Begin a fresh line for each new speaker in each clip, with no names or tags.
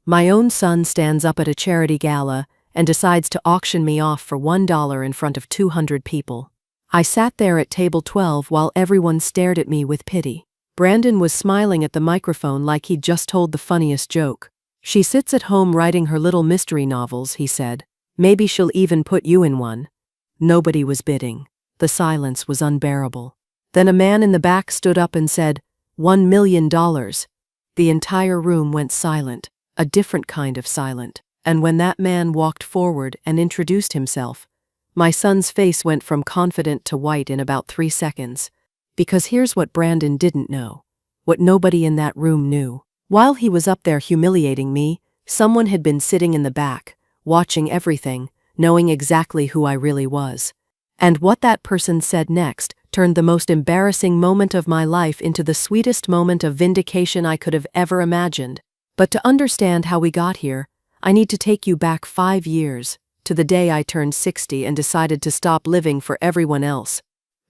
My own son stands up at a charity gala and decides to auction me off for $1 in front of 200 people. I sat there at table 12 while everyone stared at me with pity. Brandon was smiling at the microphone like he'd just told the funniest joke. "She sits at home writing her little mystery novels," he said. "Maybe she'll even put you in one." Nobody was bidding. The silence was unbearable. Then a man in the back stood up and said, $1 million. The entire room went silent, a different kind of silent. And when that man walked forward and introduced himself, my son's face went from confident to white in about 3 seconds. Because here's what Brandon didn't know, what nobody in that room knew. While he was up there humiliating me, someone had been sitting in the back, watching everything, knowing exactly who I really was. And what that person said next turned the most embarrassing moment of my life into the sweetest moment of vindication I could have ever imagined. But to understand how we got here, I need to take you back 5 years, to the day I turned 60 and decided to stop living for everyone else.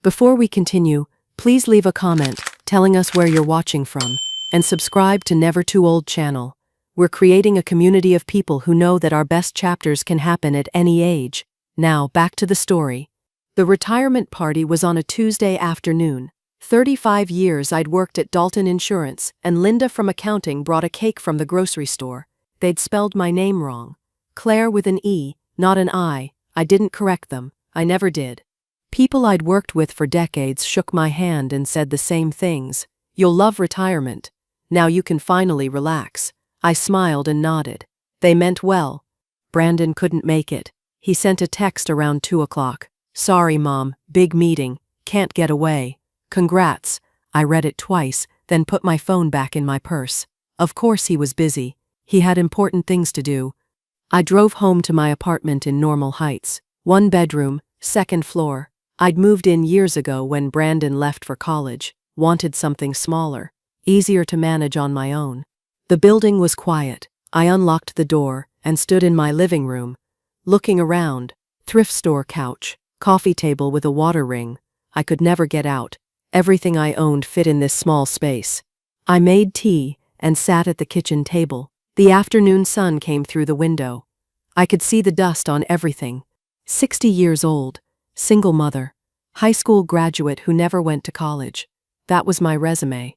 Before we continue, please leave a comment telling us where you're watching from, and subscribe to Never Too Old channel. We're creating a community of people who know that our best chapters can happen at any age. Now, back to the story. The retirement party was on a Tuesday afternoon. 35 years I'd worked at Dalton Insurance, and Linda from accounting brought a cake from the grocery store. They'd spelled my name wrong. Claire with an E, not an I. I didn't correct them. I never did. People I'd worked with for decades shook my hand and said the same things. "You'll love retirement. Now you can finally relax." I smiled and nodded. They meant well. Brandon couldn't make it. He sent a text around 2 o'clock. "Sorry, Mom, big meeting, can't get away." "Congrats." I read it twice, then put my phone back in my purse. Of course he was busy. He had important things to do. I drove home to my apartment in Normal Heights. 1 bedroom, 2nd floor. I'd moved in years ago when Brandon left for college, wanted something smaller, easier to manage on my own. The building was quiet. I unlocked the door and stood in my living room, looking around. Thrift store couch, coffee table with a water ring. I could never get out. Everything I owned fit in this small space. I made tea and sat at the kitchen table. The afternoon sun came through the window. I could see the dust on everything. 60 years old, single mother, high school graduate who never went to college. That was my resume.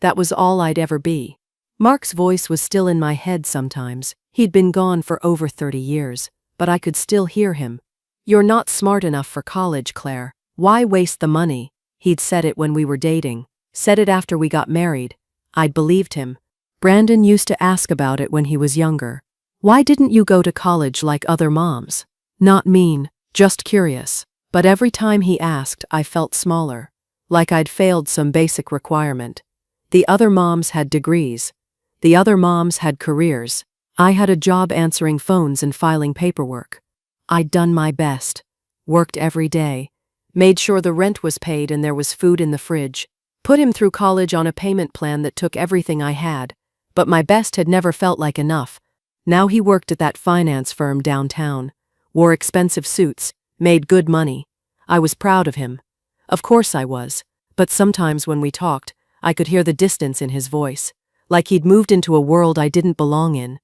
That was all I'd ever be. Mark's voice was still in my head sometimes. He'd been gone for over 30 years, but I could still hear him. "You're not smart enough for college, Claire. Why waste the money?" He'd said it when we were dating, said it after we got married. I'd believed him. Brandon used to ask about it when he was younger. "Why didn't you go to college like other moms?" Not mean, just curious. But every time he asked, I felt smaller, like I'd failed some basic requirement. The other moms had degrees. The other moms had careers. I had a job answering phones and filing paperwork. I'd done my best, worked every day, made sure the rent was paid and there was food in the fridge, put him through college on a payment plan that took everything I had, but my best had never felt like enough. Now he worked at that finance firm downtown, wore expensive suits, made good money. I was proud of him. Of course I was, but sometimes when we talked, I could hear the distance in his voice, like he'd moved into a world I didn't belong in.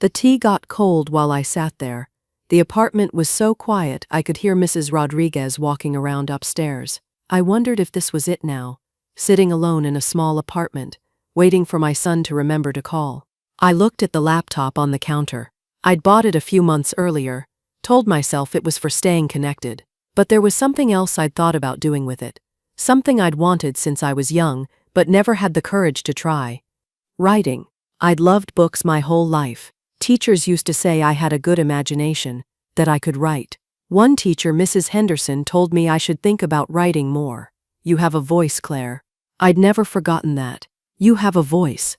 The tea got cold while I sat there. The apartment was so quiet I could hear Mrs. Rodriguez walking around upstairs. I wondered if this was it now, sitting alone in a small apartment, waiting for my son to remember to call. I looked at the laptop on the counter. I'd bought it a few months earlier, told myself it was for staying connected. But there was something else I'd thought about doing with it. Something I'd wanted since I was young, but never had the courage to try. Writing. I'd loved books my whole life. Teachers used to say I had a good imagination, that I could write. One teacher, Mrs. Henderson, told me I should think about writing more. "You have a voice, Claire." I'd never forgotten that. You have a voice.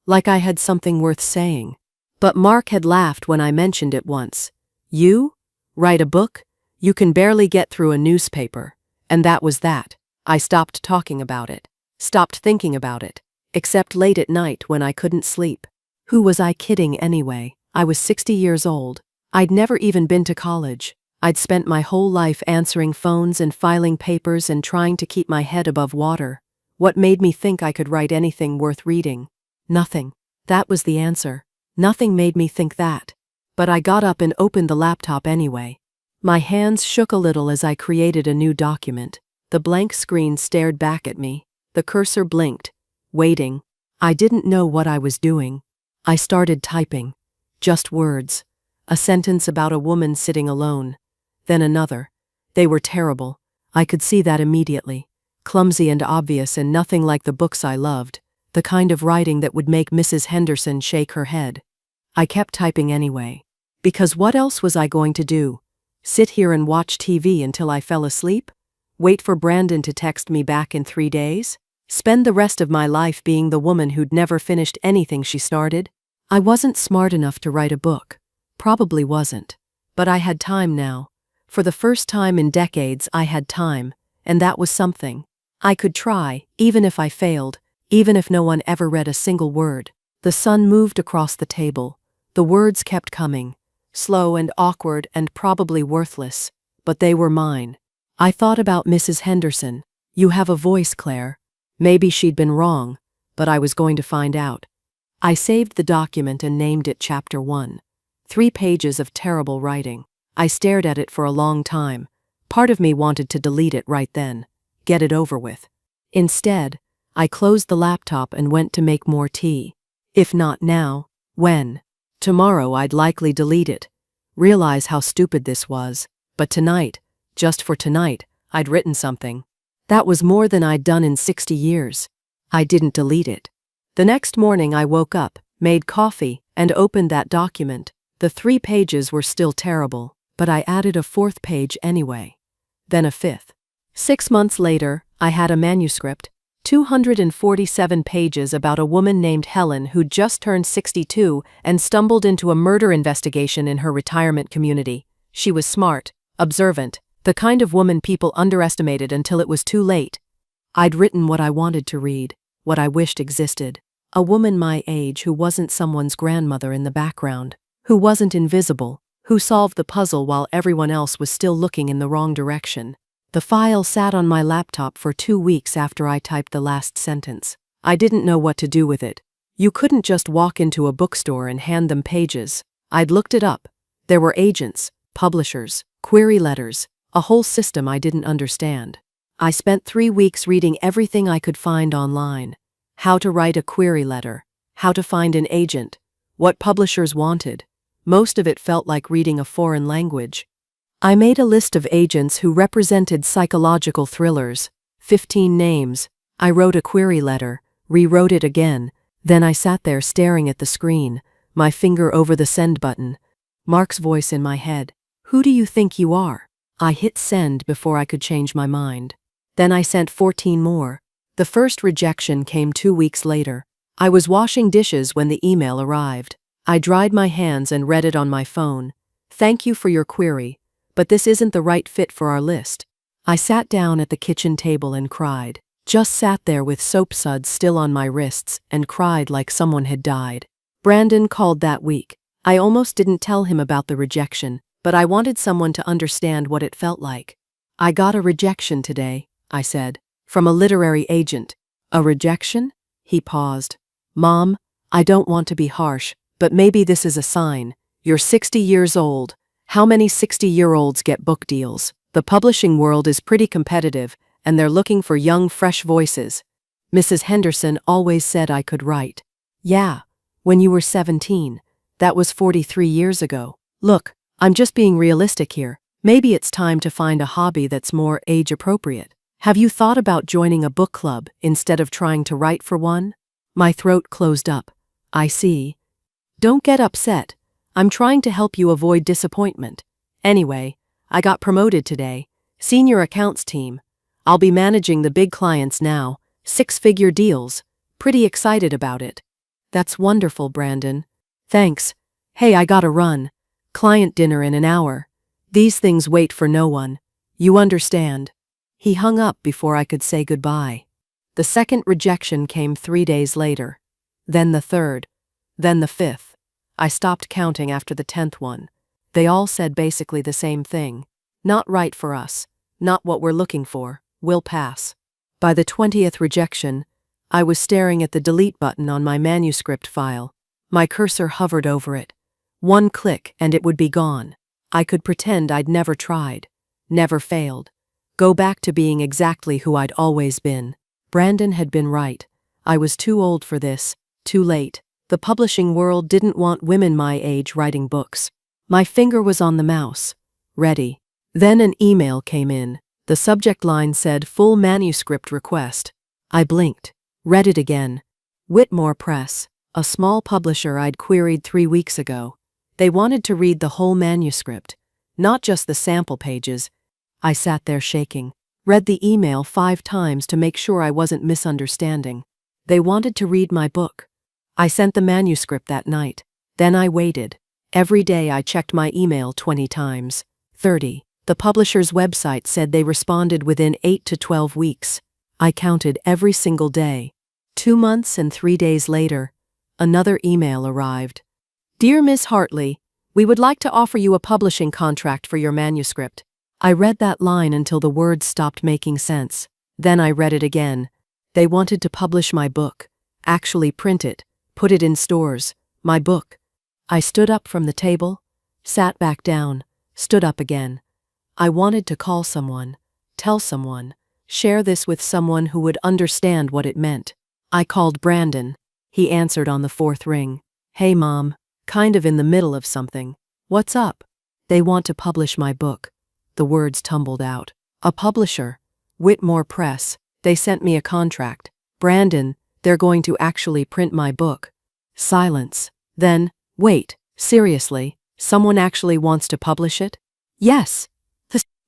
Like I had something worth saying. But Mark had laughed when I mentioned it once. "You? Write a book? You can barely get through a newspaper." And that was that. I stopped talking about it. Stopped thinking about it. Except late at night when I couldn't sleep. Who was I kidding anyway? I was 60 years old. I'd never even been to college. I'd spent my whole life answering phones and filing papers and trying to keep my head above water. What made me think I could write anything worth reading? Nothing. That was the answer. Nothing made me think that. But I got up and opened the laptop anyway. My hands shook a little as I created a new document. The blank screen stared back at me. The cursor blinked, waiting. I didn't know what I was doing. I started typing. Just words. A sentence about a woman sitting alone. Then another. They were terrible. I could see that immediately. Clumsy and obvious and nothing like the books I loved. The kind of writing that would make Mrs. Henderson shake her head. I kept typing anyway. Because what else was I going to do? Sit here and watch TV until I fell asleep? Wait for Brandon to text me back in 3 days? Spend the rest of my life being the woman who'd never finished anything she started? I wasn't smart enough to write a book. Probably wasn't. But I had time now. For the first time in decades I had time, and that was something. I could try, even if I failed, even if no one ever read a single word. The sun moved across the table. The words kept coming, slow and awkward and probably worthless, but they were mine. I thought about Mrs. Henderson. You have a voice, Claire. Maybe she'd been wrong, but I was going to find out. I saved the document and named it Chapter 1. 3 pages of terrible writing. I stared at it for a long time. Part of me wanted to delete it right then. Get it over with. Instead, I closed the laptop and went to make more tea. If not now, when? Tomorrow I'd likely delete it. Realize how stupid this was. But tonight, just for tonight, I'd written something. That was more than I'd done in 60 years. I didn't delete it. The next morning I woke up, made coffee, and opened that document. The 3 pages were still terrible, but I added a 4th page anyway. Then a 5th. 6 months later, I had a manuscript, 247 pages about a woman named Helen who'd just turned 62 and stumbled into a murder investigation in her retirement community. She was smart, observant, the kind of woman people underestimated until it was too late. I'd written what I wanted to read, what I wished existed. A woman my age who wasn't someone's grandmother in the background, who wasn't invisible, who solved the puzzle while everyone else was still looking in the wrong direction. The file sat on my laptop for 2 weeks after I typed the last sentence. I didn't know what to do with it. You couldn't just walk into a bookstore and hand them pages. I'd looked it up. There were agents, publishers, query letters, a whole system I didn't understand. I spent 3 weeks reading everything I could find online. How to write a query letter, how to find an agent, what publishers wanted. Most of it felt like reading a foreign language. I made a list of agents who represented psychological thrillers, 15 names. I wrote a query letter, rewrote it again, then I sat there staring at the screen, my finger over the send button. Mark's voice in my head. Who do you think you are? I hit send before I could change my mind. Then I sent 14 more. The first rejection came 2 weeks later. I was washing dishes when the email arrived. I dried my hands and read it on my phone. Thank you for your query, but this isn't the right fit for our list. I sat down at the kitchen table and cried. Just sat there with soap suds still on my wrists and cried like someone had died. Brandon called that week. I almost didn't tell him about the rejection, but I wanted someone to understand what it felt like. I got a rejection today, I said, from a literary agent. A rejection? He paused. Mom, I don't want to be harsh, but maybe this is a sign. You're 60 years old. How many 60-year-olds get book deals? The publishing world is pretty competitive, and they're looking for young, fresh voices. Mrs. Henderson always said I could write. Yeah, when you were 17. That was 43 years ago. Look, I'm just being realistic here. Maybe it's time to find a hobby that's more age-appropriate. Have you thought about joining a book club instead of trying to write for one? My throat closed up. I see. Don't get upset. I'm trying to help you avoid disappointment. Anyway, I got promoted today. Senior accounts team. I'll be managing the big clients now, 6-figure deals. Pretty excited about it. That's wonderful, Brandon. Thanks. Hey, I gotta run. Client dinner in an hour. These things wait for no one. You understand. He hung up before I could say goodbye. The second rejection came 3 days later. Then the third. Then the 5th. I stopped counting after the 10th one. They all said basically the same thing. Not right for us. Not what we're looking for. We'll pass. By the 20th rejection, I was staring at the delete button on my manuscript file. My cursor hovered over it. One click and it would be gone. I could pretend I'd never tried, never failed. Go back to being exactly who I'd always been. Brandon had been right. I was too old for this, too late. The publishing world didn't want women my age writing books. My finger was on the mouse. Ready. Then an email came in. The subject line said full manuscript request. I blinked. Read it again. Whitmore Press, a small publisher I'd queried 3 weeks ago. They wanted to read the whole manuscript, not just the sample pages. I sat there shaking. Read the email 5 times to make sure I wasn't misunderstanding. They wanted to read my book. I sent the manuscript that night. Then I waited. Every day I checked my email 20 times. 30. The publisher's website said they responded within 8 to 12 weeks. I counted every single day. 2 months and 3 days later, another email arrived. Dear Miss Hartley, we would like to offer you a publishing contract for your manuscript. I read that line until the words stopped making sense. Then I read it again. They wanted to publish my book, actually print it, put it in stores, my book. I stood up from the table, sat back down, stood up again. I wanted to call someone, tell someone, share this with someone who would understand what it meant. I called Brandon. He answered on the 4th ring. Hey Mom, kind of in the middle of something. What's up? They want to publish my book. The words tumbled out. A publisher. Whitmore Press. They sent me a contract. Brandon, they're going to actually print my book. Silence. Then, wait, seriously, someone actually wants to publish it? Yes.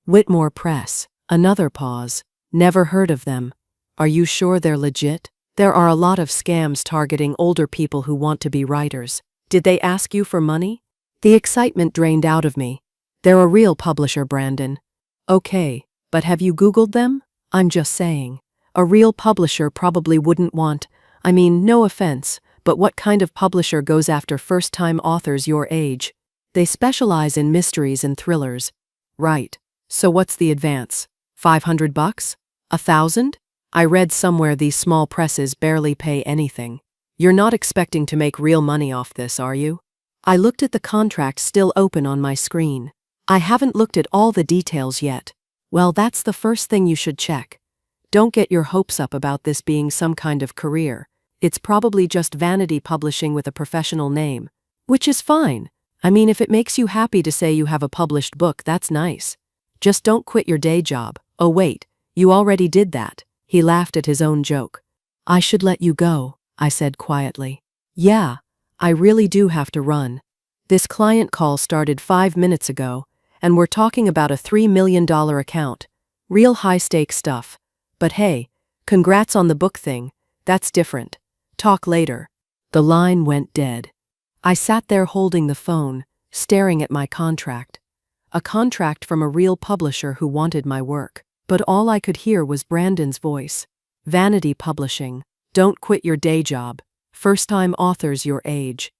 Whitmore Press. Another pause. Never heard of them. Are you sure they're legit? There are a lot of scams targeting older people who want to be writers. Did they ask you for money? The excitement drained out of me. They're a real publisher, Brandon. Okay, but have you Googled them? I'm just saying. A real publisher probably wouldn't want, no offense, but what kind of publisher goes after first-time authors your age? They specialize in mysteries and thrillers. Right. So what's the advance? $500? $1,000? I read somewhere these small presses barely pay anything. You're not expecting to make real money off this, are you? I looked at the contract still open on my screen. I haven't looked at all the details yet. Well, that's the first thing you should check. Don't get your hopes up about this being some kind of career. It's probably just vanity publishing with a professional name. Which is fine. If it makes you happy to say you have a published book, that's nice. Just don't quit your day job. Oh wait, you already did that. He laughed at his own joke. I should let you go, I said quietly. Yeah, I really do have to run. This client call started 5 minutes ago, and we're talking about a $3 million account. Real high-stakes stuff. But hey, congrats on the book thing. That's different. Talk later. The line went dead. I sat there holding the phone, staring at my contract. A contract from a real publisher who wanted my work. But all I could hear was Brandon's voice. Vanity publishing. Don't quit your day job. First-time authors your age.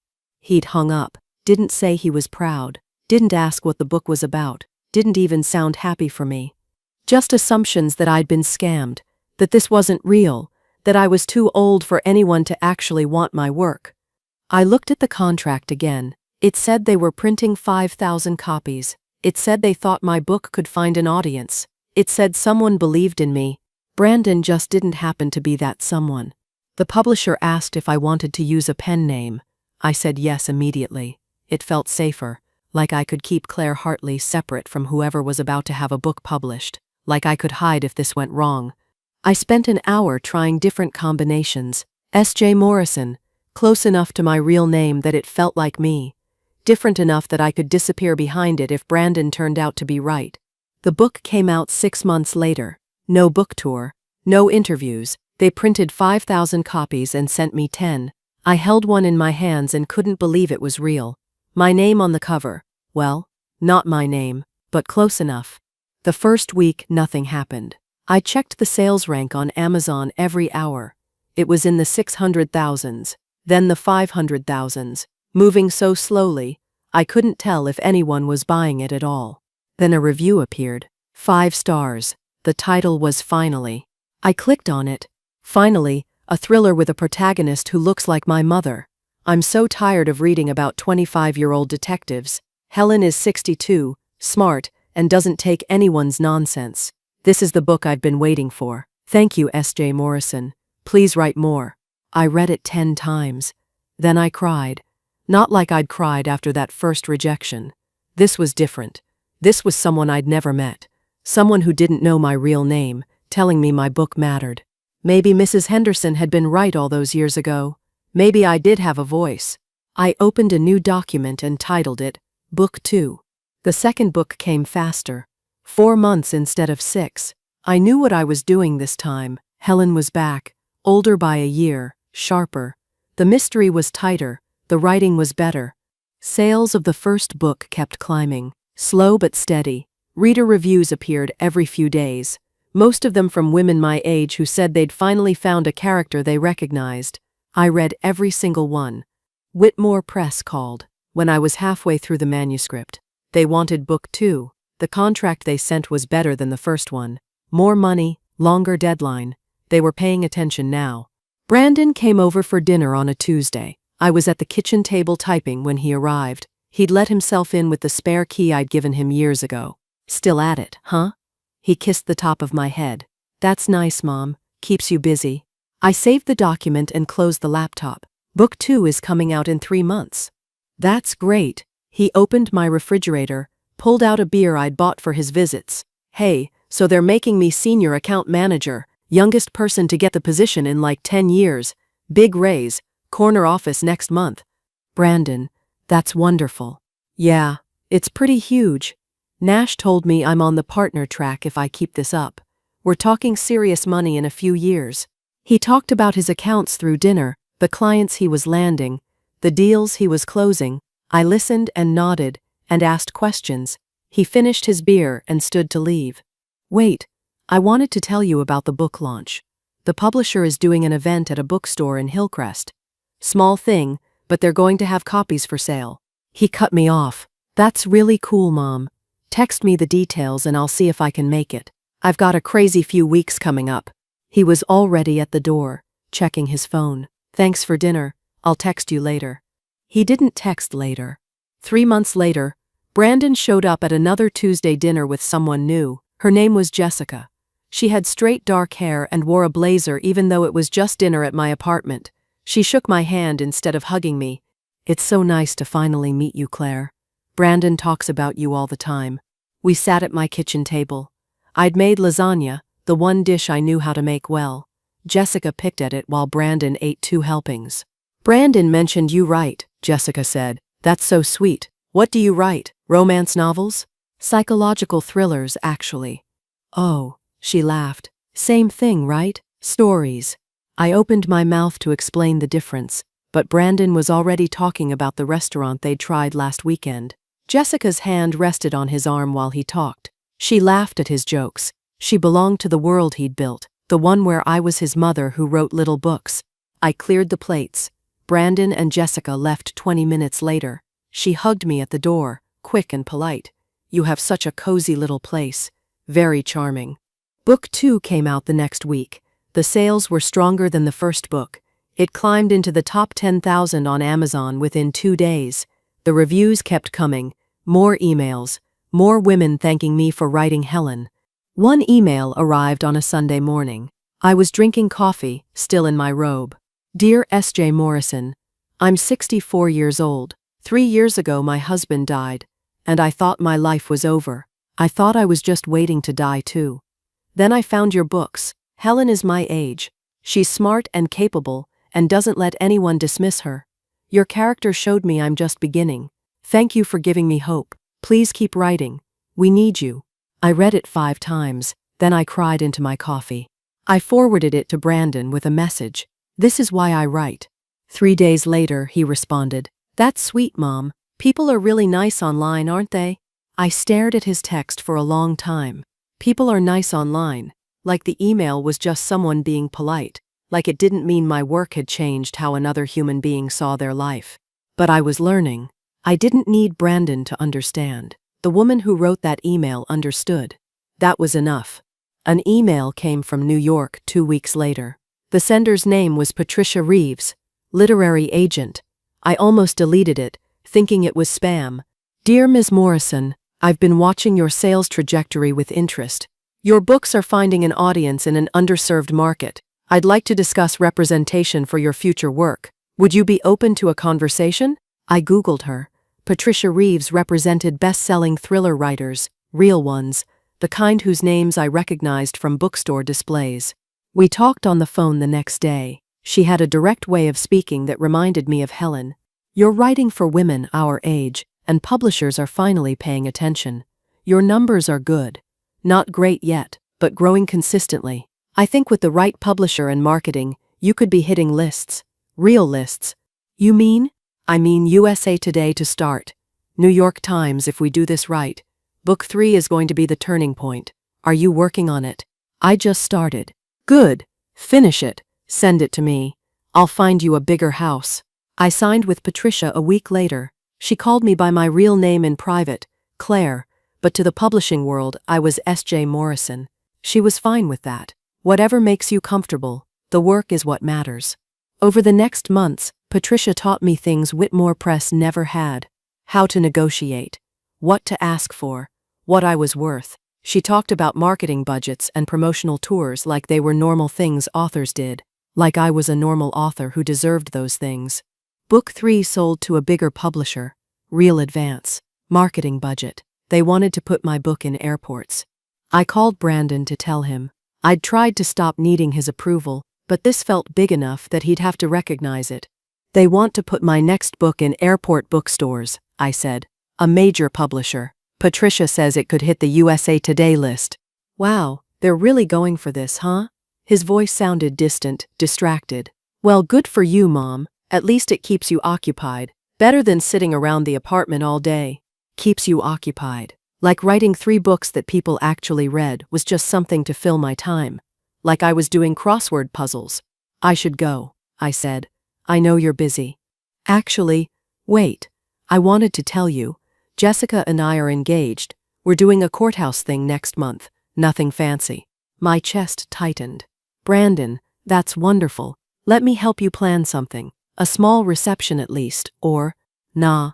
He'd hung up. Didn't say he was proud. Didn't ask what the book was about. Didn't even sound happy for me. Just assumptions that I'd been scammed. That this wasn't real. That I was too old for anyone to actually want my work. I looked at the contract again. It said they were printing 5,000 copies. It said they thought my book could find an audience. It said someone believed in me. Brandon just didn't happen to be that someone. The publisher asked if I wanted to use a pen name. I said yes immediately. It felt safer, like I could keep Claire Hartley separate from whoever was about to have a book published, like I could hide if this went wrong. I spent an hour trying different combinations. S.J. Morrison, close enough to my real name that it felt like me, different enough that I could disappear behind it if Brandon turned out to be right. The book came out 6 months later. No book tour, no interviews. They printed 5,000 copies and sent me 10. I held one in my hands and couldn't believe it was real. My name on the cover. Well, not my name, but close enough. The first week, nothing happened. I checked the sales rank on Amazon every hour. It was in the 600,000s, then the 500,000s, moving so slowly, I couldn't tell if anyone was buying it at all. Then a review appeared. 5 stars. The title was Finally. I clicked on it. Finally, a thriller with a protagonist who looks like my mother. I'm so tired of reading about 25-year-old detectives. Helen is 62, smart, and doesn't take anyone's nonsense. This is the book I've been waiting for. Thank you, S.J. Morrison. Please write more. I read it 10 times. Then I cried. Not like I'd cried after that first rejection. This was different. This was someone I'd never met. Someone who didn't know my real name, telling me my book mattered. Maybe Mrs. Henderson had been right all those years ago. Maybe I did have a voice. I opened a new document and titled it, Book 2. The second book came faster. 4 months instead of 6. I knew what I was doing this time. Helen was back, older by a year, sharper. The mystery was tighter, the writing was better. Sales of the first book kept climbing, slow but steady. Reader reviews appeared every few days, most of them from women my age who said they'd finally found a character they recognized. I read every single one. Whitmore Press called when I was halfway through the manuscript. They wanted book 2. The contract they sent was better than the first one. More money, longer deadline. They were paying attention now. Brandon came over for dinner on a Tuesday. I was at the kitchen table typing when he arrived. He'd let himself in with the spare key I'd given him years ago. Still at it, huh? He kissed the top of my head. That's nice, Mom. Keeps you busy. I saved the document and closed the laptop. Book 2 is coming out in 3 months. That's great. He opened my refrigerator, pulled out a beer I'd bought for his visits. Hey, so they're making me senior account manager, youngest person to get the position in like 10 years. Big raise, corner office next month. Brandon, that's wonderful. Yeah, it's pretty huge. Nash told me I'm on the partner track if I keep this up. We're talking serious money in a few years. He talked about his accounts through dinner, the clients he was landing, the deals he was closing. I listened and nodded, and asked questions. He finished his beer and stood to leave. Wait, I wanted to tell you about the book launch. The publisher is doing an event at a bookstore in Hillcrest. Small thing, but they're going to have copies for sale. He cut me off. That's really cool, Mom. Text me the details and I'll see if I can make it. I've got a crazy few weeks coming up. He was already at the door, checking his phone. Thanks for dinner. I'll text you later. He didn't text later. 3 months later, Brandon showed up at another Tuesday dinner with someone new. Her name was Jessica. She had straight dark hair and wore a blazer even though it was just dinner at my apartment. She shook my hand instead of hugging me. It's so nice to finally meet you, Claire. Brandon talks about you all the time. We sat at my kitchen table. I'd made lasagna, the one dish I knew how to make well. Jessica picked at it while Brandon ate 2 helpings. Brandon mentioned you write, Jessica said. That's so sweet. What do you write? Romance novels? Psychological thrillers, actually. Oh, she laughed. Same thing, right? Stories. I opened my mouth to explain the difference, but Brandon was already talking about the restaurant they'd tried last weekend. Jessica's hand rested on his arm while he talked. She laughed at his jokes. She belonged to the world he'd built, the one where I was his mother who wrote little books. I cleared the plates. Brandon and Jessica left 20 minutes later. She hugged me at the door, quick and polite. You have such a cozy little place. Very charming. Book 2 came out the next week. The sales were stronger than the first book. It climbed into the top 10,000 on Amazon within 2 days. The reviews kept coming. More emails. More women thanking me for writing Helen. One email arrived on a Sunday morning. I was drinking coffee, still in my robe. Dear S.J. Morrison, I'm 64 years old. 3 years ago my husband died, and I thought my life was over. I thought I was just waiting to die too. Then I found your books. Helen is my age. She's smart and capable, and doesn't let anyone dismiss her. Your character showed me I'm just beginning. Thank you for giving me hope. Please keep writing. We need you. I read it 5 times, then I cried into my coffee. I forwarded it to Brandon with a message. This is why I write. 3 days later, he responded. That's sweet, Mom. People are really nice online, aren't they? I stared at his text for a long time. People are nice online. Like the email was just someone being polite. Like it didn't mean my work had changed how another human being saw their life. But I was learning. I didn't need Brandon to understand. The woman who wrote that email understood. That was enough. An email came from New York 2 weeks later. The sender's name was Patricia Reeves, literary agent. I almost deleted it, thinking it was spam. Dear Ms. Morrison, I've been watching your sales trajectory with interest. Your books are finding an audience in an underserved market. I'd like to discuss representation for your future work. Would you be open to a conversation? I Googled her. Patricia Reeves represented best-selling thriller writers, real ones, the kind whose names I recognized from bookstore displays. We talked on the phone the next day. She had a direct way of speaking that reminded me of Helen. You're writing for women our age, and publishers are finally paying attention. Your numbers are good. Not great yet, but growing consistently. I think with the right publisher and marketing, you could be hitting lists. Real lists. You mean? I mean USA Today to start. New York Times if we do this right. Book 3 is going to be the turning point. Are you working on it? I just started. Good. Finish it. Send it to me. I'll find you a bigger house. I signed with Patricia a week later. She called me by my real name in private, Claire, but to the publishing world I was S.J. Morrison. She was fine with that. Whatever makes you comfortable, the work is what matters. Over the next months, Patricia taught me things Whitmore Press never had. How to negotiate. What to ask for. What I was worth. She talked about marketing budgets and promotional tours like they were normal things authors did. Like I was a normal author who deserved those things. Book 3 sold to a bigger publisher. Real advance. Marketing budget. They wanted to put my book in airports. I called Brandon to tell him. I'd tried to stop needing his approval, but this felt big enough that he'd have to recognize it. They want to put my next book in airport bookstores, I said. A major publisher. Patricia says it could hit the USA Today list. Wow, they're really going for this, huh? His voice sounded distant, distracted. Well, good for you, Mom. At least it keeps you occupied. Better than sitting around the apartment all day. Keeps you occupied. Like writing 3 books that people actually read was just something to fill my time. Like I was doing crossword puzzles. I should go, I said. I know you're busy. Actually, wait. I wanted to tell you. Jessica and I are engaged. We're doing a courthouse thing next month. Nothing fancy. My chest tightened. Brandon, that's wonderful. Let me help you plan something. A small reception at least, or, nah.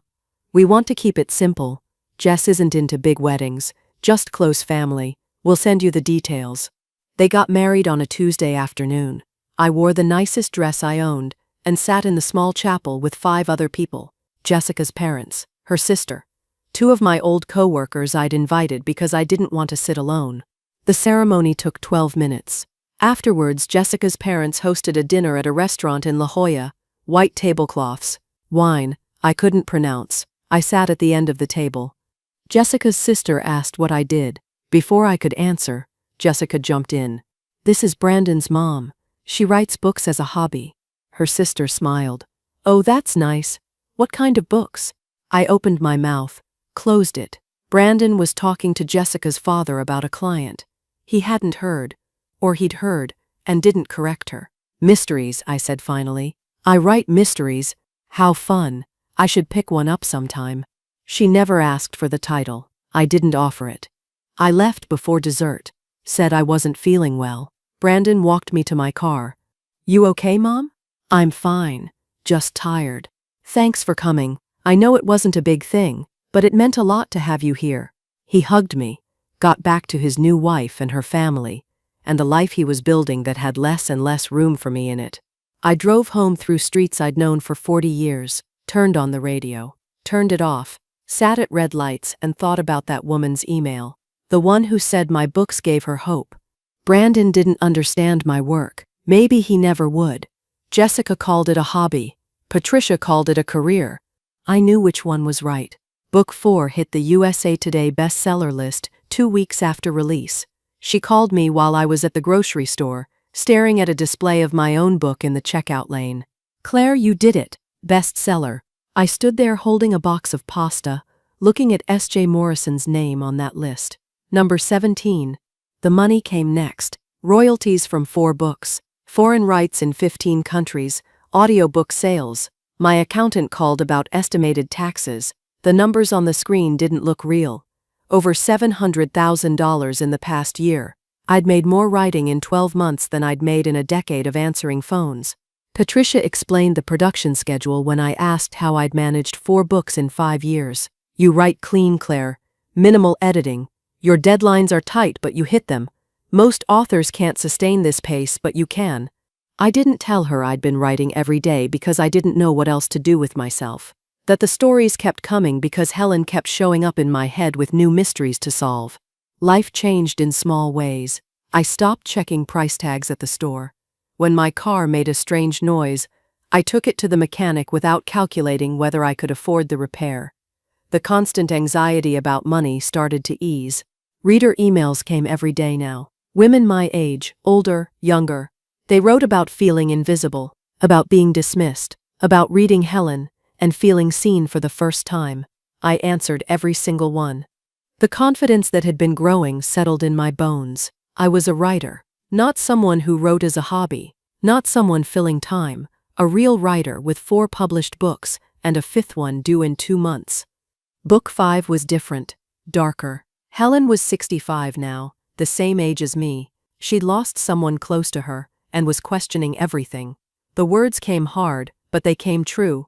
We want to keep it simple. Jess isn't into big weddings, just close family. We'll send you the details. They got married on a Tuesday afternoon. I wore the nicest dress I owned and sat in the small chapel with 5 other people. Jessica's parents, her sister, 2 of my old co-workers I'd invited because I didn't want to sit alone. The ceremony took 12 minutes. Afterwards, Jessica's parents hosted a dinner at a restaurant in La Jolla. White tablecloths. Wine. I couldn't pronounce. I sat at the end of the table. Jessica's sister asked what I did. Before I could answer, Jessica jumped in. This is Brandon's mom. She writes books as a hobby. Her sister smiled. Oh, that's nice. What kind of books? I opened my mouth, closed it. Brandon was talking to Jessica's father about a client. He hadn't heard, or he'd heard, and didn't correct her. Mysteries, I said finally. I write mysteries. How fun. I should pick one up sometime. She never asked for the title. I didn't offer it. I left before dessert. Said I wasn't feeling well. Brandon walked me to my car. You okay, Mom? I'm fine. Just tired. Thanks for coming. I know it wasn't a big thing, but it meant a lot to have you here. He hugged me, got back to his new wife and her family, and the life he was building that had less and less room for me in it. I drove home through streets I'd known for 40 years, turned on the radio, turned it off, sat at red lights and thought about that woman's email. The one who said my books gave her hope. Brandon didn't understand my work. Maybe he never would. Jessica called it a hobby. Patricia called it a career. I knew which one was right. Book 4 hit the USA Today bestseller list 2 weeks after release. She called me while I was at the grocery store, staring at a display of my own book in the checkout lane. Claire, you did it. Bestseller. I stood there holding a box of pasta, looking at S.J. Morrison's name on that list. Number 17. The money came next. Royalties from 4 books. Foreign rights in 15 countries. Audiobook sales. My accountant called about estimated taxes. The numbers on the screen didn't look real. Over $700,000 in the past year. I'd made more writing in 12 months than I'd made in a decade of answering phones. Patricia explained the production schedule when I asked how I'd managed 4 books in 5 years. You write clean, Claire. Minimal editing. Your deadlines are tight, but you hit them. Most authors can't sustain this pace, but you can. I didn't tell her I'd been writing every day because I didn't know what else to do with myself. That the stories kept coming because Helen kept showing up in my head with new mysteries to solve. Life changed in small ways. I stopped checking price tags at the store. When my car made a strange noise, I took it to the mechanic without calculating whether I could afford the repair. The constant anxiety about money started to ease. Reader emails came every day now. Women my age, older, younger. They wrote about feeling invisible, about being dismissed, about reading Helen, and feeling seen for the first time. I answered every single one. The confidence that had been growing settled in my bones. I was a writer, not someone who wrote as a hobby, not someone filling time, a real writer with 4 published books and a 5th one due in 2 months. Book 5 was different, darker. Helen was 65 now, the same age as me. She'd lost someone close to her and was questioning everything. The words came hard, but they came true.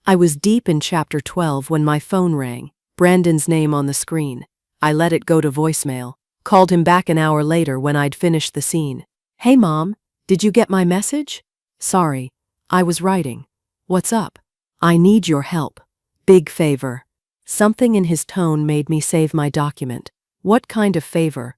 I was deep in chapter 12 when my phone rang, Brandon's name on the screen. I let it go to voicemail, called him back an hour later when I'd finished the scene. Hey Mom, did you get my message? Sorry, I was writing. What's up? I need your help. Big favor. Something in his tone made me save my document. What kind of favor?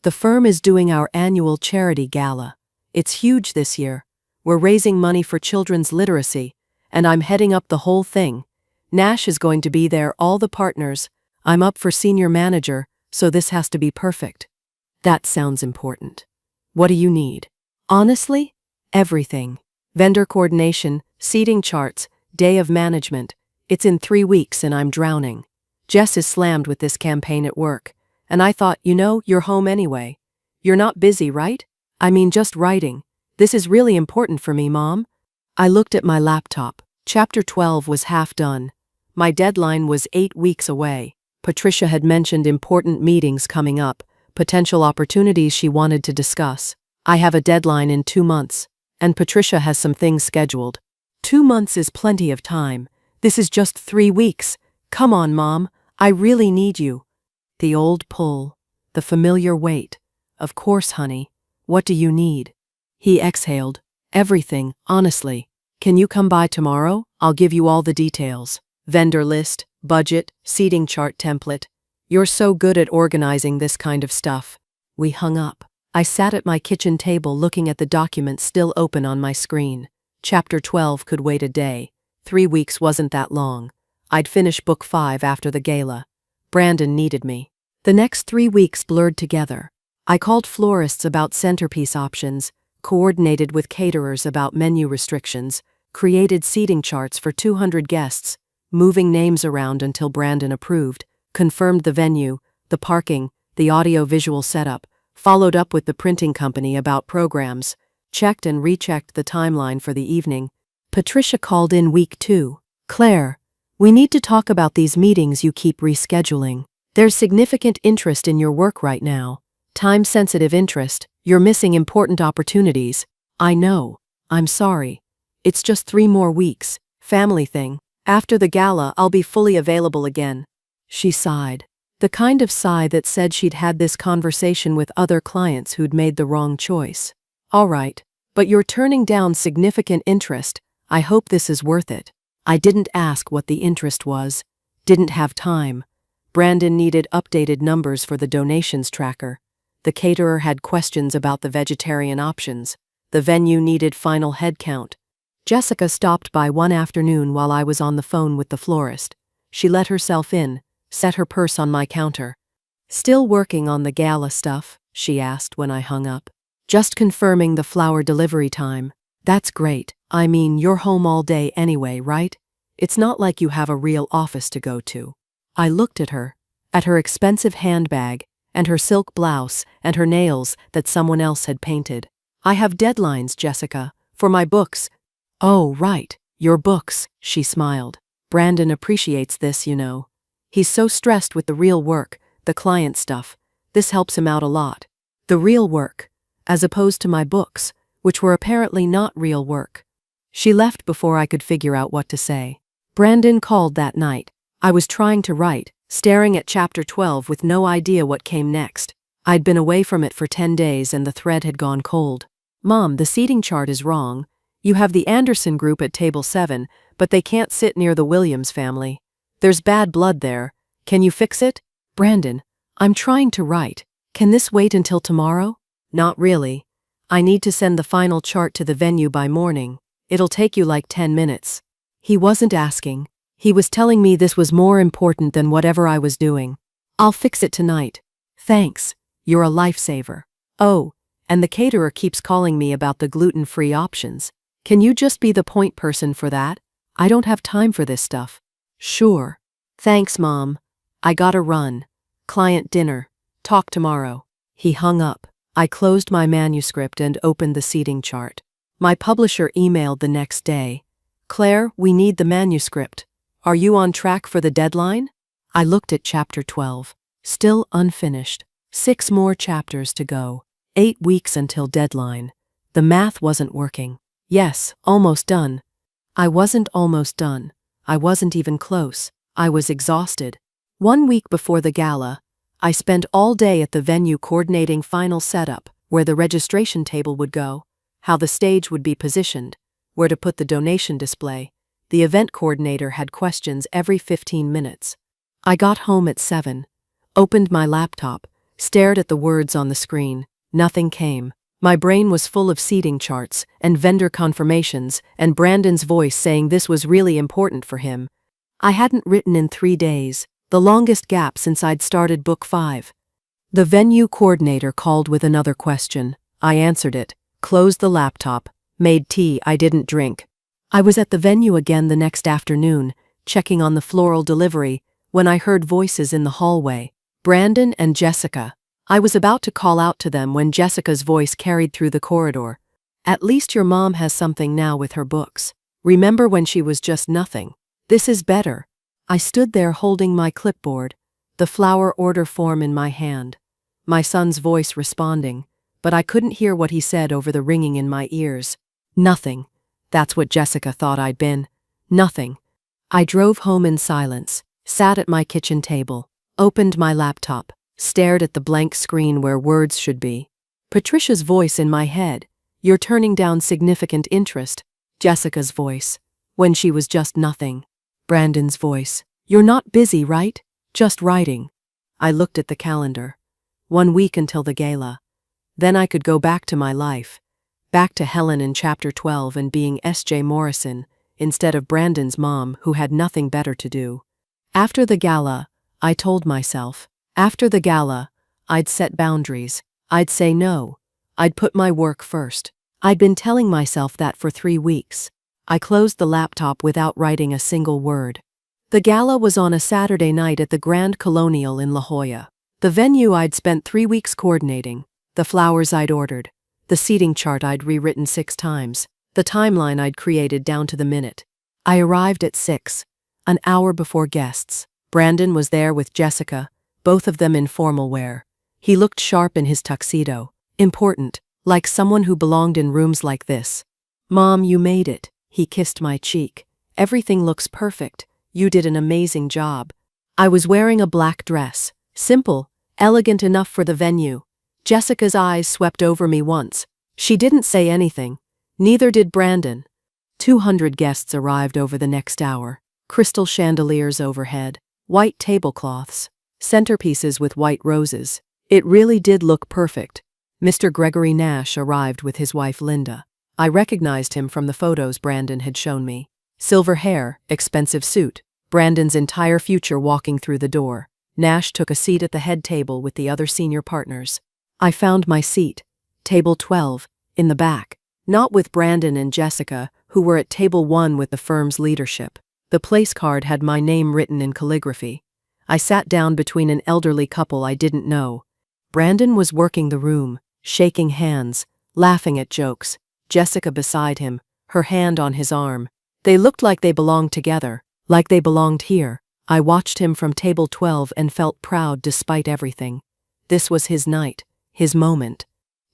The firm is doing our annual charity gala. It's huge this year. We're raising money for children's literacy, and I'm heading up the whole thing. Nash is going to be there, all the partners. I'm up for senior manager, so this has to be perfect. That sounds important. What do you need? Honestly, everything. Vendor coordination, seating charts, day of management. It's in 3 weeks and I'm drowning. Jess is slammed with this campaign at work, and I thought, you're home anyway. You're not busy, right? I mean, just writing. This is really important for me, Mom. I looked at my laptop. Chapter 12 was half done. My deadline was 8 weeks away. Patricia had mentioned important meetings coming up, potential opportunities she wanted to discuss. I have a deadline in 2 months, and Patricia has some things scheduled. 2 months is plenty of time. This is just 3 weeks. Come on, Mom. I really need you. The old pull, the familiar weight. Of course, honey. What do you need? He exhaled. Everything, honestly. Can you come by tomorrow? I'll give you all the details. Vendor list, budget, seating chart template. You're so good at organizing this kind of stuff. We hung up. I sat at my kitchen table looking at the document still open on my screen. Chapter 12 could wait a day. 3 weeks wasn't that long. I'd finish book 5 after the gala. Brandon needed me. The next 3 weeks blurred together. I called florists about centerpiece options, coordinated with caterers about menu restrictions, created seating charts for 200 guests, moving names around until Brandon approved, confirmed the venue, the parking, the audio-visual setup, followed up with the printing company about programs, checked and rechecked the timeline for the evening. Patricia called in week 2. Claire, we need to talk about these meetings you keep rescheduling. There's significant interest in your work right now. Time-sensitive interest. You're missing important opportunities. I know. I'm sorry. It's just 3 more weeks. Family thing. After the gala, I'll be fully available again. She sighed. The kind of sigh that said she'd had this conversation with other clients who'd made the wrong choice. All right, but you're turning down significant interest. I hope this is worth it. I didn't ask what the interest was. Didn't have time. Brandon needed updated numbers for the donations tracker. The caterer had questions about the vegetarian options. The venue needed final head count. Jessica stopped by one afternoon while I was on the phone with the florist. She let herself in, set her purse on my counter. Still working on the gala stuff? She asked when I hung up. Just confirming the flower delivery time. That's great. I mean, you're home all day anyway, right? It's not like you have a real office to go to. I looked at her expensive handbag, and her silk blouse, and her nails that someone else had painted. I have deadlines, Jessica, for my books. Oh, right, your books, she smiled. Brandon appreciates this, He's so stressed with the real work, the client stuff. This helps him out a lot. The real work, as opposed to my books, which were apparently not real work. She left before I could figure out what to say. Brandon called that night. I was trying to write, staring at chapter 12 with no idea what came next. I'd been away from it for 10 days and the thread had gone cold. Mom, the seating chart is wrong. You have the Anderson group at table 7, but they can't sit near the Williams family. There's bad blood there. Can you fix it? Brandon, I'm trying to write. Can this wait until tomorrow? Not really. I need to send the final chart to the venue by morning. It'll take you like 10 minutes. He wasn't asking. He was telling me this was more important than whatever I was doing. I'll fix it tonight. Thanks. You're a lifesaver. Oh, and the caterer keeps calling me about the gluten-free options. Can you just be the point person for that? I don't have time for this stuff. Sure. Thanks, Mom. I gotta run. Client dinner. Talk tomorrow. He hung up. I closed my manuscript and opened the seating chart. My publisher emailed the next day. Claire, we need the manuscript. Are you on track for the deadline? I looked at chapter 12. Still unfinished. 6 more chapters to go. 8 weeks until deadline. The math wasn't working. Yes, almost done. I wasn't almost done. I wasn't even close. I was exhausted. 1 week before the gala, I spent all day at the venue coordinating final setup, where the registration table would go, how the stage would be positioned, where to put the donation display. The event coordinator had questions every 15 minutes. I got home at 7, opened my laptop, stared at the words on the screen. Nothing came. My brain was full of seating charts and vendor confirmations and Brandon's voice saying this was really important for him. I hadn't written in 3 days, the longest gap since I'd started book 5. The venue coordinator called with another question. I answered it, closed the laptop, made tea I didn't drink. I was at the venue again the next afternoon, checking on the floral delivery, when I heard voices in the hallway. Brandon and Jessica. I was about to call out to them when Jessica's voice carried through the corridor. At least your mom has something now with her books. Remember when she was just nothing? This is better. I stood there holding my clipboard, the flower order form in my hand. My son's voice responding, but I couldn't hear what he said over the ringing in my ears. Nothing. That's what Jessica thought I'd been. Nothing. I drove home in silence, sat at my kitchen table, opened my laptop, stared at the blank screen where words should be. Patricia's voice in my head. You're turning down significant interest. Jessica's voice. When she was just nothing. Brandon's voice. You're not busy, right? Just writing. I looked at the calendar. 1 week until the gala. Then I could go back to my life. Back to Helen in chapter 12 and being S.J. Morrison, instead of Brandon's mom who had nothing better to do. After the gala, I told myself, after the gala, I'd set boundaries. I'd say no. I'd put my work first. I'd been telling myself that for 3 weeks. I closed the laptop without writing a single word. The gala was on a Saturday night at the Grand Colonial in La Jolla. The venue I'd spent 3 weeks coordinating, the flowers I'd ordered, the seating chart I'd rewritten 6 times, the timeline I'd created down to the minute. I arrived at 6, an hour before guests. Brandon was there with Jessica, both of them in formal wear. He looked sharp in his tuxedo, important, like someone who belonged in rooms like this. Mom, you made it. He kissed my cheek. Everything looks perfect. You did an amazing job. I was wearing a black dress. Simple, elegant enough for the venue. Jessica's eyes swept over me once. She didn't say anything. Neither did Brandon. 200 guests arrived over the next hour. Crystal chandeliers overhead. White tablecloths. Centerpieces with white roses. It really did look perfect. Mr. Gregory Nash arrived with his wife Linda. I recognized him from the photos Brandon had shown me. Silver hair, expensive suit, Brandon's entire future walking through the door. Nash took a seat at the head table with the other senior partners. I found my seat, table 12, in the back. Not with Brandon and Jessica, who were at table 1 with the firm's leadership. The place card had my name written in calligraphy. I sat down between an elderly couple I didn't know. Brandon was working the room, shaking hands, laughing at jokes. Jessica beside him, her hand on his arm. They looked like they belonged together, like they belonged here. I watched him from table 12 and felt proud despite everything. This was his night, his moment.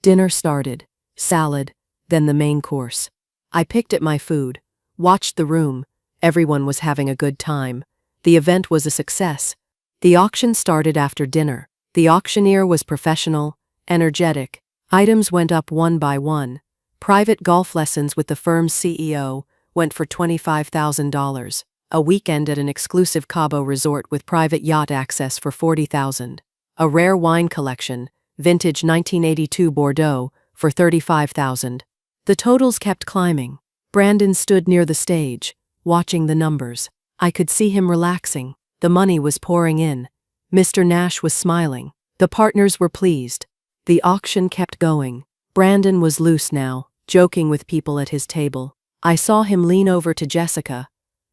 Dinner started, salad, then the main course. I picked at my food, watched the room. Everyone was having a good time. The event was a success. The auction started after dinner. The auctioneer was professional, energetic. Items went up one by one. Private golf lessons with the firm's CEO went for $25,000. A weekend at an exclusive Cabo resort with private yacht access for $40,000. A rare wine collection, vintage 1982 Bordeaux, for $35,000. The totals kept climbing. Brandon stood near the stage, watching the numbers. I could see him relaxing. The money was pouring in. Mr. Nash was smiling. The partners were pleased. The auction kept going. Brandon was loose now, joking with people at his table. I saw him lean over to Jessica,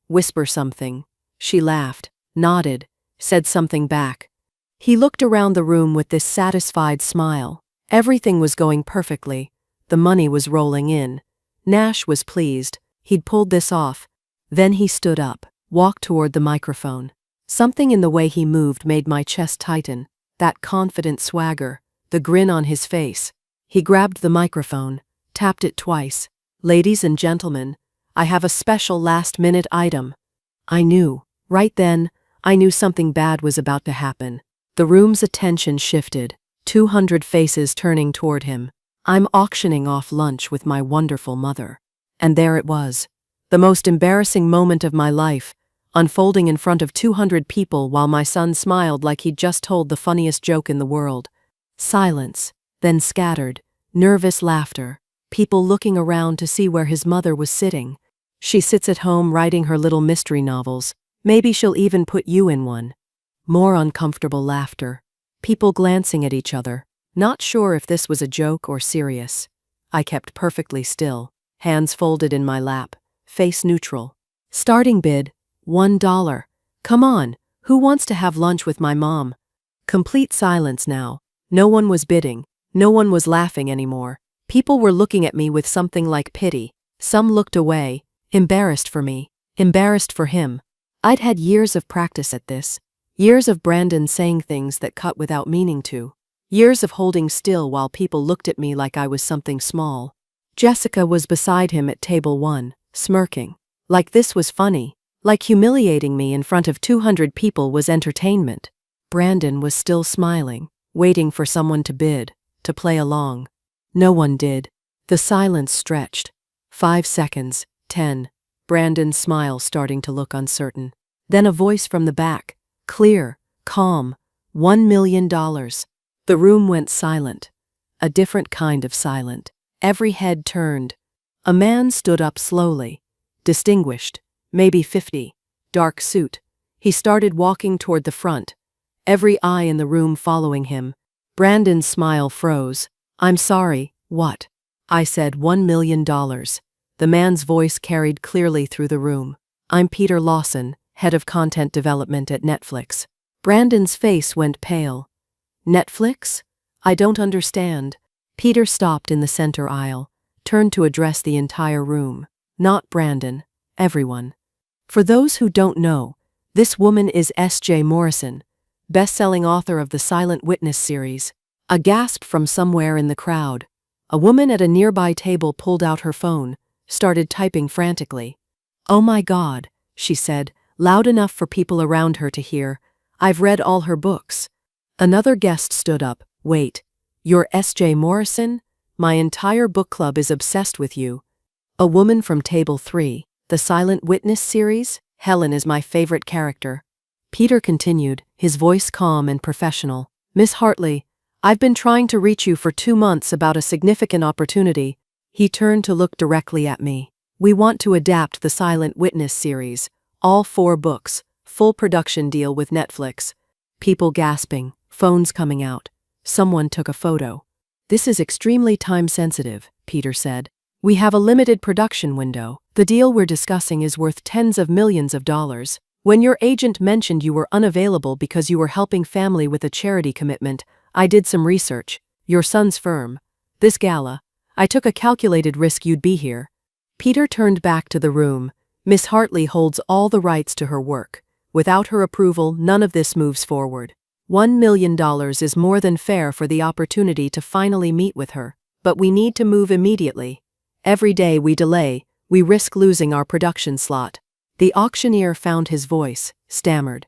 whisper something. She laughed, nodded, said something back. He looked around the room with this satisfied smile. Everything was going perfectly. The money was rolling in. Nash was pleased. He'd pulled this off. Then he stood up, walked toward the microphone. Something in the way he moved made my chest tighten. That confident swagger, the grin on his face. He grabbed the microphone, tapped it twice. "Ladies and gentlemen, I have a special last-minute item." I knew, right then, I knew something bad was about to happen. The room's attention shifted, 200 faces turning toward him. I'm auctioning off lunch with my wonderful mother. And there it was. The most embarrassing moment of my life, unfolding in front of 200 people while my son smiled like he'd just told the funniest joke in the world. Silence, then scattered, nervous laughter, people looking around to see where his mother was sitting. She sits at home writing her little mystery novels. Maybe she'll even put you in one. More uncomfortable laughter. People glancing at each other, not sure if this was a joke or serious. I kept perfectly still, hands folded in my lap, face neutral. Starting bid, $1. Come on, who wants to have lunch with my mom? Complete silence now. No one was bidding. No one was laughing anymore. People were looking at me with something like pity. Some looked away, embarrassed for me, embarrassed for him. I'd had years of practice at this. Years of Brandon saying things that cut without meaning to. Years of holding still while people looked at me like I was something small. Jessica was beside him at table 1, smirking. Like this was funny. Like humiliating me in front of 200 people was entertainment. Brandon was still smiling, waiting for someone to bid, to play along. No one did. The silence stretched. 5 seconds, 10. Brandon's smile starting to look uncertain. Then a voice from the back, clear, calm, $1 million. The room went silent. A different kind of silent. Every head turned. A man stood up slowly. Distinguished, maybe 50, dark suit. He started walking toward the front. Every eye in the room following him. Brandon's smile froze. "I'm sorry, what?" I said $1 million. The man's voice carried clearly through the room. "I'm Peter Lawson, head of content development at Netflix." Brandon's face went pale. "Netflix? I don't understand." Peter stopped in the center aisle, turned to address the entire room. Not Brandon, everyone. For those who don't know, this woman is S.J. Morrison, best-selling author of the Silent Witness series. A gasp from somewhere in the crowd. A woman at a nearby table pulled out her phone, started typing frantically. "Oh my God," she said, loud enough for people around her to hear. "I've read all her books." Another guest stood up. "Wait, you're S.J. Morrison? My entire book club is obsessed with you." A woman from table 3, the Silent Witness series? Helen is my favorite character. Peter continued, his voice calm and professional. "Miss Hartley, I've been trying to reach you for 2 months about a significant opportunity." He turned to look directly at me. "We want to adapt the Silent Witness series, all 4 books, full production deal with Netflix." People gasping, phones coming out. Someone took a photo. "This is extremely time-sensitive," Peter said. "We have a limited production window. The deal we're discussing is worth tens of millions of dollars. When your agent mentioned you were unavailable because you were helping family with a charity commitment, I did some research. Your son's firm. This gala. I took a calculated risk you'd be here." Peter turned back to the room. "Miss Hartley holds all the rights to her work. Without her approval, none of this moves forward. $1 million is more than fair for the opportunity to finally meet with her. But we need to move immediately. Every day we delay, We risk losing our production slot." The auctioneer found his voice, stammered.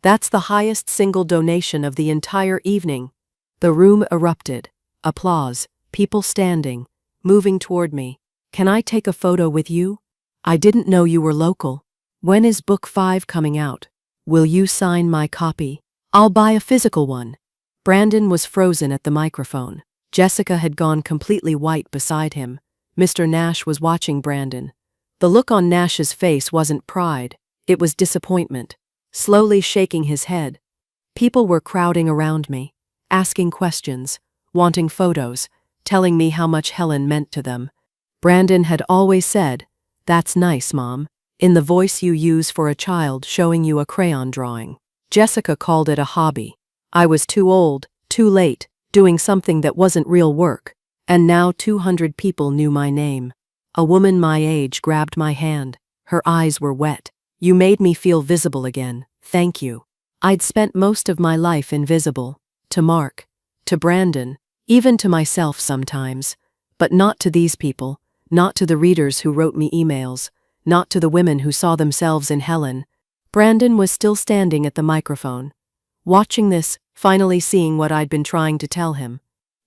"That's the highest single donation of the entire evening." The room erupted. Applause, people standing, moving toward me. "Can I take a photo with you? I didn't know you were local. When is book 5 coming out? Will you sign my copy? I'll buy a physical one." Brandon was frozen at the microphone. Jessica had gone completely white beside him. Mr. Nash was watching Brandon. The look on Nash's face wasn't pride, it was disappointment. Slowly shaking his head. People were crowding around me, asking questions, wanting photos, telling me how much Helen meant to them. Brandon had always said, "That's nice, Mom," in the voice you use for a child showing you a crayon drawing. Jessica called it a hobby. I was too old, too late, doing something that wasn't real work. And now 200 people knew my name. A woman my age grabbed my hand. Her eyes were wet. "You made me feel visible again. Thank you." I'd spent most of my life invisible. To Mark, to Brandon, even to myself sometimes. But not to these people, not to the readers who wrote me emails, not to the women who saw themselves in Helen. Brandon was still standing at the microphone, watching this, finally seeing what I'd been trying to tell him.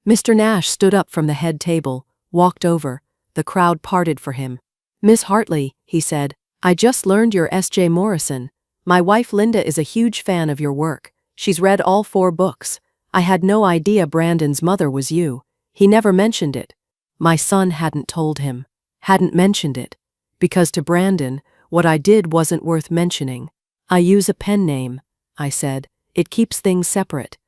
Mr. Nash stood up from the head table, walked over. The crowd parted for him. "Miss Hartley," he said, "I just learned you're S.J. Morrison. My wife Linda is a huge fan of your work. She's read all 4 books. I had no idea Brandon's mother was you. He never mentioned it." My son hadn't told him, hadn't mentioned it, because to Brandon, what I did wasn't worth mentioning. "I use a pen name," I said. "It keeps things separate."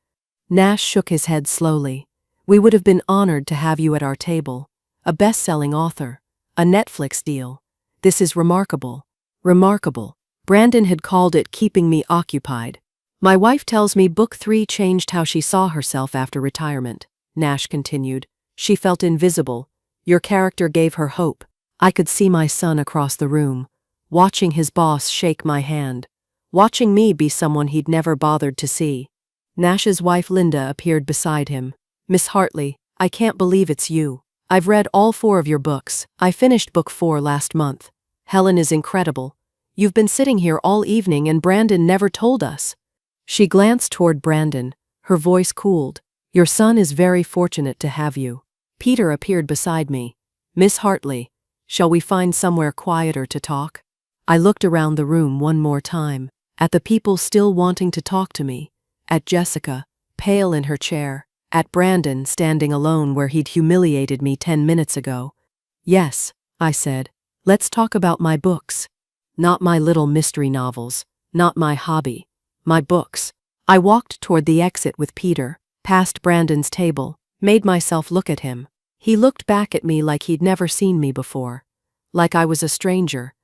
Nash shook his head slowly. "We would have been honored to have you at our table. A best-selling author. A Netflix deal. This is remarkable. Remarkable." Brandon had called it keeping me occupied. "My wife tells me book 3 changed how she saw herself after retirement," Nash continued. "She felt invisible. Your character gave her hope." I could see my son across the room, watching his boss shake my hand, watching me be someone he'd never bothered to see. Nash's wife Linda appeared beside him. "Miss Hartley, I can't believe it's you. I've read all 4 of your books. I finished book 4 last month. Helen is incredible. You've been sitting here all evening and Brandon never told us." She glanced toward Brandon, her voice cooled. "Your son is very fortunate to have you." Peter appeared beside me. "Miss Hartley, shall we find somewhere quieter to talk?" I looked around the room one more time, at the people still wanting to talk to me, at Jessica, pale in her chair, at Brandon standing alone where he'd humiliated me 10 minutes ago. "Yes," I said, "let's talk about my books. Not my little mystery novels, not my hobby, my books." I walked toward the exit with Peter, past Brandon's table, made myself look at him. He looked back at me like he'd never seen me before, like I was a stranger.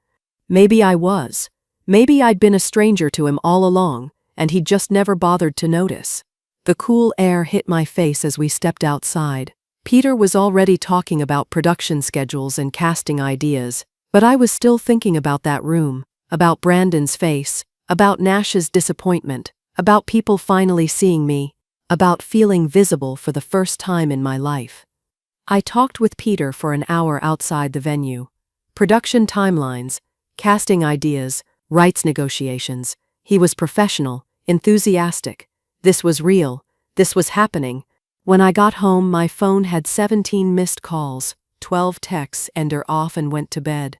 Maybe I was. Maybe I'd been a stranger to him all along, and he'd just never bothered to notice. The cool air hit my face as we stepped outside. Peter was already talking about production schedules and casting ideas, but I was still thinking about that room, about Brandon's face, about Nash's disappointment, about people finally seeing me, about feeling visible for the first time in my life. I talked with Peter for an hour outside the venue. Production timelines, casting ideas, rights negotiations. He was professional, enthusiastic. This was real. This was happening. When I got home, my phone had 17 missed calls, 12 texts, and off and went to bed.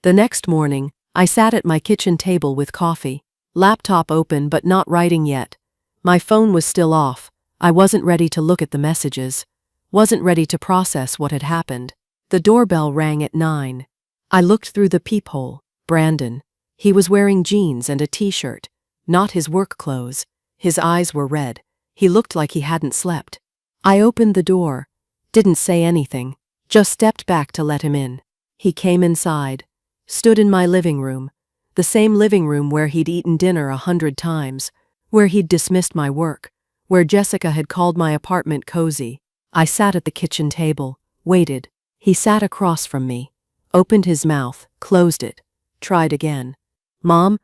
The next morning, I sat at my kitchen table with coffee, laptop open but not writing yet. My phone was still off. I wasn't ready to look at the messages. Wasn't ready to process what had happened. The doorbell rang at 9. I looked through the peephole. Brandon. He was wearing jeans and a t-shirt, not his work clothes. His eyes were red. He looked like he hadn't slept. I opened the door, didn't say anything, just stepped back to let him in. He came inside, stood in my living room, the same living room where he'd eaten dinner 100 times, where he'd dismissed my work, where Jessica had called my apartment cozy. I sat at the kitchen table, waited. He sat across from me, opened his mouth, closed it, tried again. "Mom,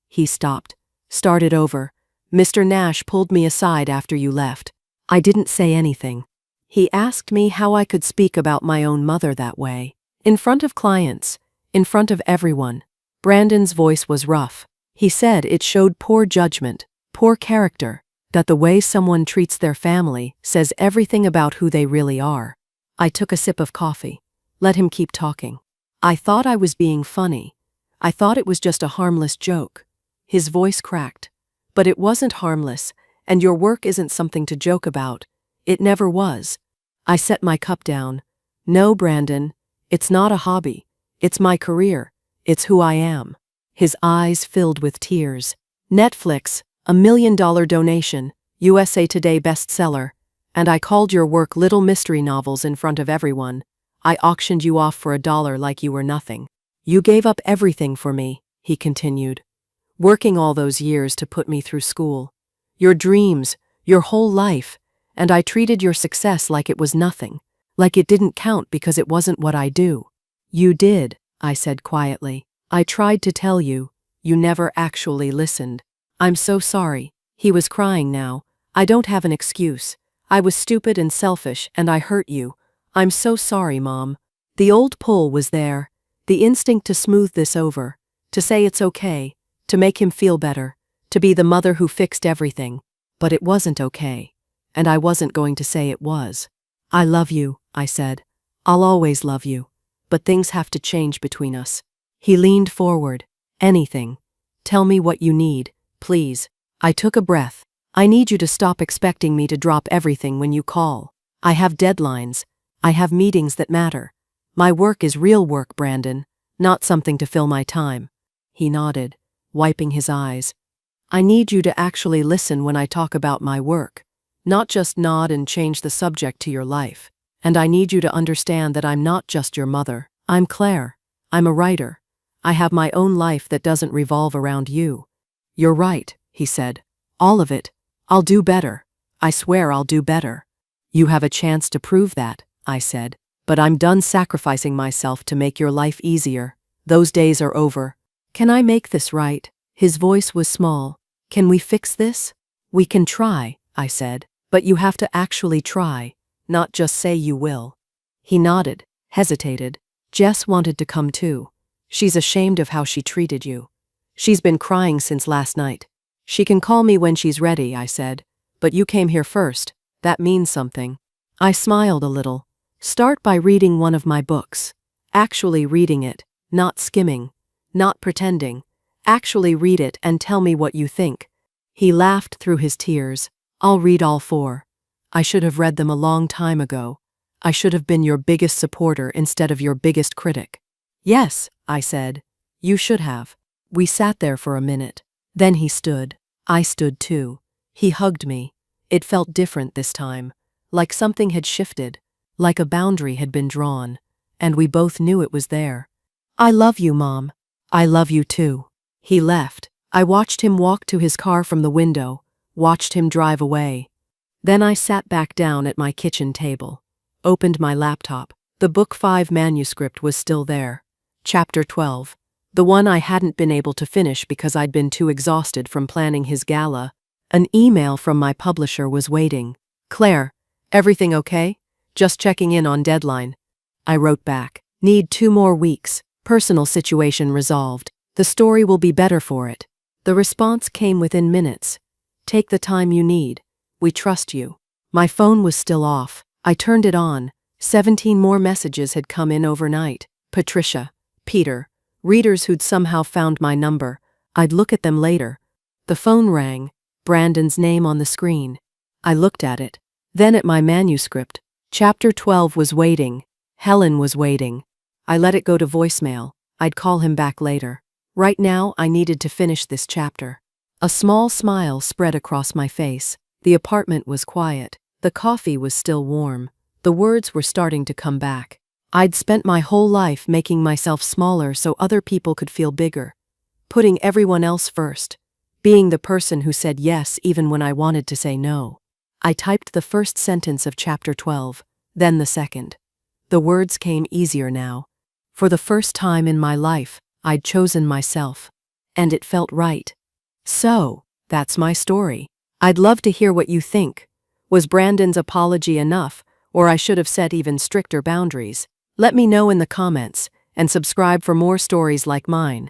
he stopped, started over. "Mr. Nash pulled me aside after you left. I didn't say anything. He asked me how I could speak about my own mother that way. In front of clients. In front of everyone. Brandon's voice was rough. He said it showed poor judgment, poor character, that the way someone treats their family says everything about who they really are. I took a sip of coffee. Let him keep talking. I thought I was being funny. I thought it was just a harmless joke. His voice cracked. But it wasn't harmless, and your work isn't something to joke about. It never was. I set my cup down. No, Brandon, it's not a hobby. It's my career. It's who I am. His eyes filled with tears. Netflix, $1 million donation, USA Today bestseller, and I called your work little mystery novels in front of everyone. I auctioned you off for $1 like you were nothing. You gave up everything for me, he continued. Working all those years to put me through school. Your dreams, your whole life, and I treated your success like it was nothing, like it didn't count because it wasn't what I do. You did, I said quietly. I tried to tell you. You never actually listened. I'm so sorry. He was crying now. I don't have an excuse. I was stupid and selfish and I hurt you. I'm so sorry, Mom. The old pull was there. The instinct to smooth this over. To say it's okay. To make him feel better. To be the mother who fixed everything. But it wasn't okay. And I wasn't going to say it was. I love you, I said. I'll always love you. But things have to change between us. He leaned forward. Anything. Tell me what you need, please. I took a breath. I need you to stop expecting me to drop everything when you call. I have deadlines. I have meetings that matter. My work is real work, Brandon, not something to fill my time. He nodded, wiping his eyes. I need you to actually listen when I talk about my work, not just nod and change the subject to your life. And I need you to understand that I'm not just your mother. I'm Claire. I'm a writer. I have my own life that doesn't revolve around you. You're right, he said. All of it. I'll do better. I swear I'll do better. You have a chance to prove that, I said. But I'm done sacrificing myself to make your life easier. Those days are over. Can I make this right? His voice was small. Can we fix this? We can try, I said. But you have to actually try, not just say you will. He nodded, hesitated. Jess wanted to come too. She's ashamed of how she treated you. She's been crying since last night. She can call me when she's ready, I said. But you came here first. That means something. I smiled a little. Start by reading one of my books. Actually reading it, not skimming, not pretending. Actually read it and tell me what you think. He laughed through his tears. I'll read all 4. I should have read them a long time ago. I should have been your biggest supporter instead of your biggest critic. Yes, I said. You should have. We sat there for a minute. Then he stood. I stood too. He hugged me. It felt different this time. Like something had shifted. Like a boundary had been drawn. And we both knew it was there. I love you, Mom. I love you too. He left. I watched him walk to his car from the window. Watched him drive away. Then I sat back down at my kitchen table. Opened my laptop. The book 5 manuscript was still there. Chapter 12. The one I hadn't been able to finish because I'd been too exhausted from planning his gala. An email from my publisher was waiting. Claire, everything okay? Just checking in on deadline. I wrote back. Need 2 more weeks. Personal situation resolved. The story will be better for it. The response came within minutes. Take the time you need. We trust you. My phone was still off. I turned it on. 17 more messages had come in overnight. Patricia. Peter. Readers who'd somehow found my number. I'd look at them later. The phone rang. Brandon's name on the screen. I looked at it. Then at my manuscript. Chapter 12 was waiting. Helen was waiting. I let it go to voicemail. I'd call him back later. Right now, I needed to finish this chapter. A small smile spread across my face. The apartment was quiet. The coffee was still warm. The words were starting to come back. I'd spent my whole life making myself smaller so other people could feel bigger. Putting everyone else first. Being the person who said yes even when I wanted to say no. I typed the first sentence of chapter 12, then the second. The words came easier now. For the first time in my life, I'd chosen myself. And it felt right. So, that's my story. I'd love to hear what you think. Was Brandon's apology enough, or I should have set even stricter boundaries? Let me know in the comments, and subscribe for more stories like mine.